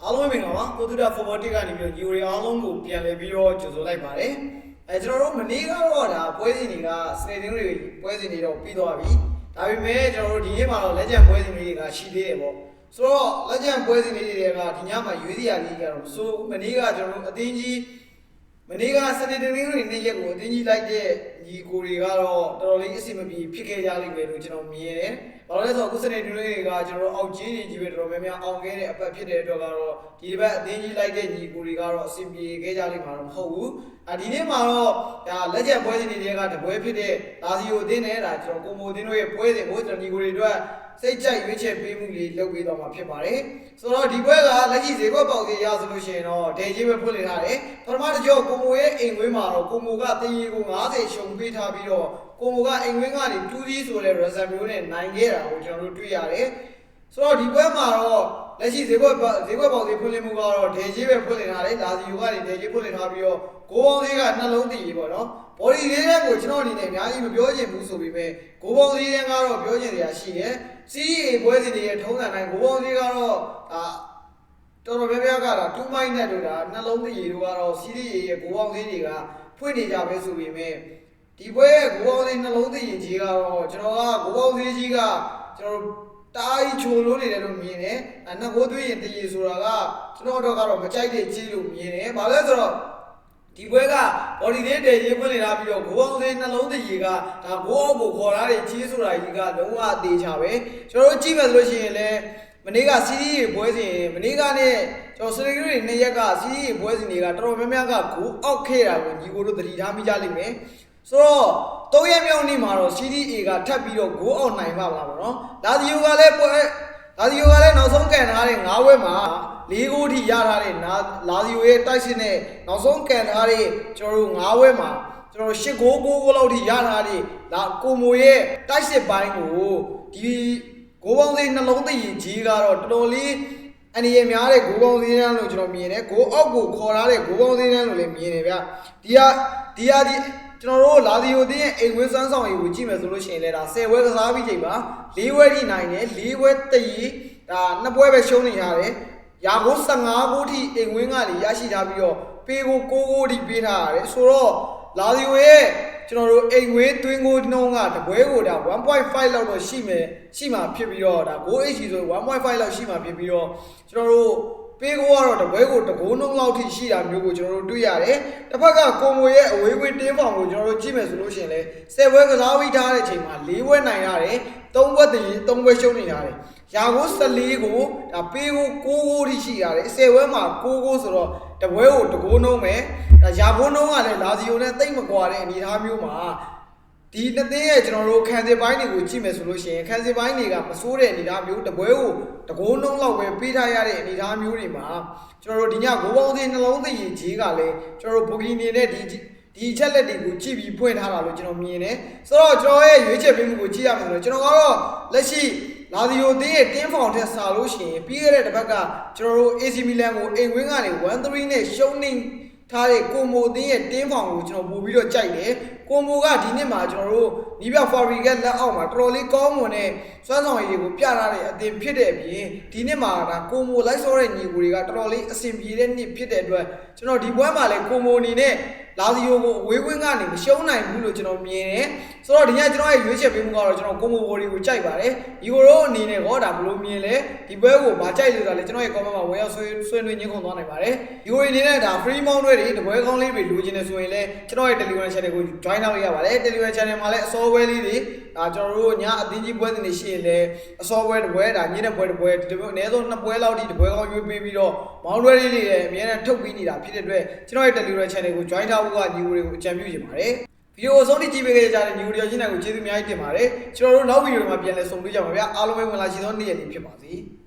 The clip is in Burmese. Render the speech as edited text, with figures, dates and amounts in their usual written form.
အားလုံးပဲမင်္ဂလာပါကိုတူတာ forward ကနေပြီးတော့ညီတွေအားလုံးကိုပြန်လည်ပြီးတော့ကြိုဆိုလိုက်ပါတယ်ကျွန်တော်တို့မနေ့ကတော့ဒါပွဲစဉ်တွေကစနေတင်းတွေပွဲစဉ်တွေတော့ပြီးသွားပြီဒါပေမဲ့ကျွန်တော်တို့ဒီနေ့မှာတော့လက်ကျန်ပွဲစဉ်တွေကရှိသေးတယ်ပေါ့ဆိုတော့လက်ကျန်ပွဲစဉ်တွေကဒီညမှာရွေးစရာကြီးကတော့ဆိုမနေ့ကကျွန်တော်တို့အတင်းကြီးမနေ့ကစနေတင်းတွေနေ့ရက်ကိုအတင်းကြီးလိုက်တဲ့ညီကိုတွေကတော့တော်တော်လေးအဆင်မပြေဖြစ်ခဲ့ကြလိမ့်မယ်လို့ကျွန်တော်မြင်တယ်ဘာလို့လဲဆိုတော့အခုစနေတင်းတွေကကျွန်တော်တို့အောက်ကြီးကြီးပဲတော်တော်များများအောင်ခဲ့တဲ့အပတ်ဖြစ်တဲ့အတွက်ကတော့ဒီဘက်အတင်းကြီးလိုက်တဲ့ညီကိုတွေကတော့အဆင်ပြေခဲ့ကြလိမ့်မှာတော့မဟုတ်ဘူးဒီနေ့မှာတော့ဒါလက်ကျန်ပွဲစဉ်တွေကတပွဲဖြစ်တဲ့လာစီယိုအတင်းနဲ့ဒါကျွန်တော်ကိုမိုအတင်းတို့ရဲ့ပွဲစဉ်ကိုကျွန်တော်ညီကိုတွေအတွက်စိတ်ကြိုက်ရွေးချယ်ပေးမှုလေးလုပ်ပေးတော့မှာဖြစ်ပါတယ်ဆိုတော့ဒီပွဲကလက်ရှိဈေးကွက်ပေါက်သေးရဆိုလို့ရှိရင်တော့ဒဲကြီးပဲဖွင့်လှစ်ထားတယ်ပထမတစ်ကြောကိုမိုရဲ့အိမ်ဝင်းမှာတော့ကိုမိုကတင်ရီကို90ရှုံပေးထားပြီးတော့ကိုမိုကအိမ်ဝင်းကနေ2-3ဆိုတဲ့ result မျိုးနဲ့နိုင်ခဲ့တာကိုကျွန်တော်တို့တွေ့ရတယ်ဆိုတော့ဒီပွဲမှာတော့လက်ရှိဈေးကွက်ပေါက်သေးဖွင့်လှစ်မှုကတော့ဒဲကြီးပဲဖွင့်လှစ်ထားတယ်လာစီယိုကနေဒဲကြီးဖွင့်လှစ်ထားပြီးတော့ကိုပေါင်းသေးကနှလုံးတည်ကြီးပေါ့နော်ဘော်ဒီလေးတဲ့ကိုကျွန်တော်အနေနဲ့အများကြီးမပြောချင်ဘူးဆိုပေမဲ့ကိုပေါင်းသေးတဲ့ကတော့ပြောချင်စရာရှိတယ်CA ပွဲစဉ်တွေရဲ့ထုံးစံတိုင်းကိုပေါင်းသေးကတော့တော်တော်များများက2မိုင်းနဲ့တို့နှလုံးတည်တို့ကတော့ CA ရဲ့ကိုပေါင်းသေးတွေကဖွင့်နေကြပဲဆိုပေမဲ့ဒီပွဲရဲ့ကိုပေါင်းသေးနှလုံးတည်ကြီးကတော့ကျွန်တော်ကကိုပေါင်းသေးကြီးကကျွန်တော်တားကြီးချိုလို့နေတယ်လို့မြင်တယ်နှစ်ကိုသွေးရင်တည်ဆိုတာကကျွန်တော်တို့ကတော့မကြိုက်တဲ့ကြီးလို့မြင်တယ်ဘာလဲဆိုတော့ဒီပွဲကဘော်ဒီလေးတည်ရေးဖွင့်နေတာပြီးတော့ဂိုးအောင်သေးနှလုံးတည်ကြီးကဒါဂိုးအောင်ကိုခေါ်ထားတဲ့ကြီးဆိုတာကြီးကလုံးဝအသေးချပဲကျွန်တော်တို့ကြည့်မယ်ဆိုလို့ရှိရင်လည်းမနေ့ကစီးရီးပွဲစဉ်မနေ့ကနဲ့ကျွန်တော်စနေနေ့နေ့ရက်ကစီးရီးပွဲစဉ်တွေကတော်တော်များများကဂိုးအောက်ခဲ့တာကိုညီကိုတို့သတိထားမိကြလိမ့်မယ်ဆိုတော့3ရက်မြောက်နေ့မှာတော့ CDA ကထပ်ပြီးတော့ဂိုးအောင်နိုင်ပါလားပေါ့နော်လာဒီယိုကလည်းနောက်ဆုံးကန်ထားတဲ့9ဝက်မှာ4ဂိုးထိရထားတဲ့လာဒီယိုရဲ့တိုက်စစ်နဲ့နောက်ဆုံးကန်ထားတဲ့ကျွန်တော်တို့9ဝက်မှာကျွန်တော်8ဂိုး9ဂိုးလောက်ထိရထားတဲ့ကိုမိုရဲ့တိုက်စစ်ပိုင်းကိုဒီဂိုးပေါင်းသေးနှလုံးတည်ကြီးကတော့တော်တော်လေးအနေရများတဲ့ဂိုးပေါင်းသေးတန်းလို့ကျွန်တော်မြင်တယ်ဂိုးအောက်ကိုခေါ်ထားတဲ့ဂိုးပေါင်းသေးတန်းလို့လည်းမြင်တယ်ဗျဒီကျွန်တော်တို့လာဒီယိုတင်းရဲ့အိမ်ဝင်းစမ်းဆောင်ရေးကိုကြည့်မယ်ဆိုလို့ရှိရင်လည်းဒါ10ဝဲကစားပြီးချိန်ပါ4ဝဲထိနိုင်တယ်4ဝဲတည်ဒါ2ပွဲပဲရှုံးနေရတယ်ရာကို15ဂိုးထိအိမ်ဝင်းကနေရရှိထားပြီးတော့ပေးကို6ဂိုးထိပေးထားရတယ်ဆိုတော့လာဒီယိုရဲ့ကျွန်တော်တို့အိမ်ဝင်းတွင်းဂိုးနှုန်းကတပွဲကိုဒါ 1.5 လောက်တော့ရှိမှာဖြစ်ပြီးတော့ဒါ goal HG ဆို 1.5 လောက်ရှိမှာဖြစ်ပြီးတော့ကျွန်တော်တို့ပေးကိုကတော့တပွဲကိုတကိုးနှုန်းလောက်ထိရှိတာမျိုးကိုကျွန်တော်တို့တွေ့ရတယ်။တစ်ဖက်ကကိုမိုရဲ့အဝေးဝေးတင်းဖောင်ကိုကျွန်တော်တို့ကြည့်မယ်ဆိုလို့ရှိရင်လည်း10ပွဲကစားပြီးထားတဲ့အချိန်မှာ4ပွဲနိုင်ရတယ်။3ပွဲတည်3ပွဲရှုံးနေရတယ်။ရာကို14ကိုဒါပေးကို9ဂိုးထိရှိရတယ်။10ပွဲမှာ9ဂိုးဆိုတော့တပွဲကိုတကိုးနှုန်းပဲ။ဒါရာကိုနှုန်းကလည်းလာစီယိုနဲ့တိတ်မကွာတဲ့အနေအထားမျိုးမှာဒီနှစ်သိန်းရဲ့ကျွန်တော်တို့ခံစစ်ပိုင်းတွေကိုကြည့်မယ်ဆိုလို့ရှိရင်ခံစစ်ပိုင်းတွေကမစိုးတဲ့အနေအထားမျိုးတပွဲကိုတကိုးနှုံးလောက်ပဲပေးထားရတဲ့အနေအထားမျိုးတွေမှာကျွန်တော်တို့ဒီညဂိုးပေါင်းသေးနှလုံးသွင်းကြီးကလည်းကျွန်တော်တို့ဘိုကီနီနဲ့ဒီချက်လက်တွေကိုကြည့်ပြီးဖွင့်ထားတာလို့ကျွန်တော်မြင်တယ်ဆိုတော့ကျွန်တော်ရဲ့ရွေးချယ်ပေးမှုကိုကြည့်ရမယ်ဆိုတော့ကျွန်တော်ကတော့လက်ရှိလာဒီယိုတင်းရဲ့တင်းဖောင်ထက်စာလို့ရှိရင်ပြီးခဲ့တဲ့တစ်ပတ်ကကျွန်တော်တို့ AC Milan ကိုအိမ်ဝင်းကနေ 1-3 နဲ့ရှုံးနေထားတဲ့ကိုမိုအတင်းရဲ့တင်းဖောင်ကိုကျွန်တော်ပို့ပြီးတော့ကြိုက်တယ်ကိုမိုကဒီနှစ်မှာကျွန်တော်တို့နီးပြဖာရီကလက်အောက်မှာတော်တော်လေးကောင်းမွန်တဲ့စွမ်းဆောင်ရည်တွေကိုပြထားတဲ့အသင်ဖြစ်တဲ့အပြင်ဒီနှစ်မှာဒါကိုမိုလိုက်စောတဲ့ညီကိုတွေကတော်တော်လေးအဆင်ပြေတဲ့နှစ်ဖြစ်တဲ့အတွက်ကျွန်တော်ဒီပွဲမှာလည်းကိုမိုအနေနဲ့လာစီယိုကိုအဝေးကွင်းကနေမရှုံးနိုင်ဘူးလို့ကျွန်တော်မြင်တယ်ဆိုတော့ဒီညကျွန်တော်ရဲ့ရွေးချယ်ပေးမှုကတော့ကျွန်တော်ကိုမိုဘော်ဒီကိုကြိုက်ပါတယ်ဒီကိုတော့အနေနဲ့ဟောဒါဘယ်လိုမြင်လဲဒီပွဲကိုမကြိုက်လို့ဆိုတာလေကျွန်တော်ရဲ့ comment မှာဝင်ရောက်ဆွေးနွေးညှိခုံသွားနိုင်ပါတယ်ဒီကိုအနေနဲ့ဒါ free mount တွေတပွဲကောင်းလေးတွေလိုချင်နေဆိုရင်လည်းကျွန်တော်ရဲ့ Telegram channel ကို join လုပ်ရပါတယ် Telegram channel မှာလည်းအစောပွဲလေးတွေဒါကျွန်တော်တို့ညအသင်းကြီးပွဲစဉ်တွေရှိရင်လည်းအစောပွဲတစ်ပွဲဒါညတဲ့ပွဲတစ်ပွဲအနည်းဆုံး2ပွဲလောက်ထိတစ်ပွဲကောင်းရွေးပေးပြီးတော့မောင်းတွဲလေးတွေလည်းအများနဲ့ထုတ်ပြီးနေတာဖြစ်တဲ့အတွက်ကျွန်တော်ရဲ့ Telegram channel ကို join ထားဖို့ကညီကိုတွေကိုအကြံပြုချင်ပါတယ်ဗီဒီယိုအဆုံးထိကြည့်ပေးခဲ့ကြတဲ့ညီကိုတွေချင်းတွေကိုကျေးဇူးအများကြီးတင်ပါတယ်ကျွန်တော်တို့နောက်ဗီဒီယိုမှာပြန်လည်ဆုံတွေ့ကြပါဗျာအားလုံးပဲဝင်လာရှိသောနေ့ရက်လေးဖြစ်ပါစေ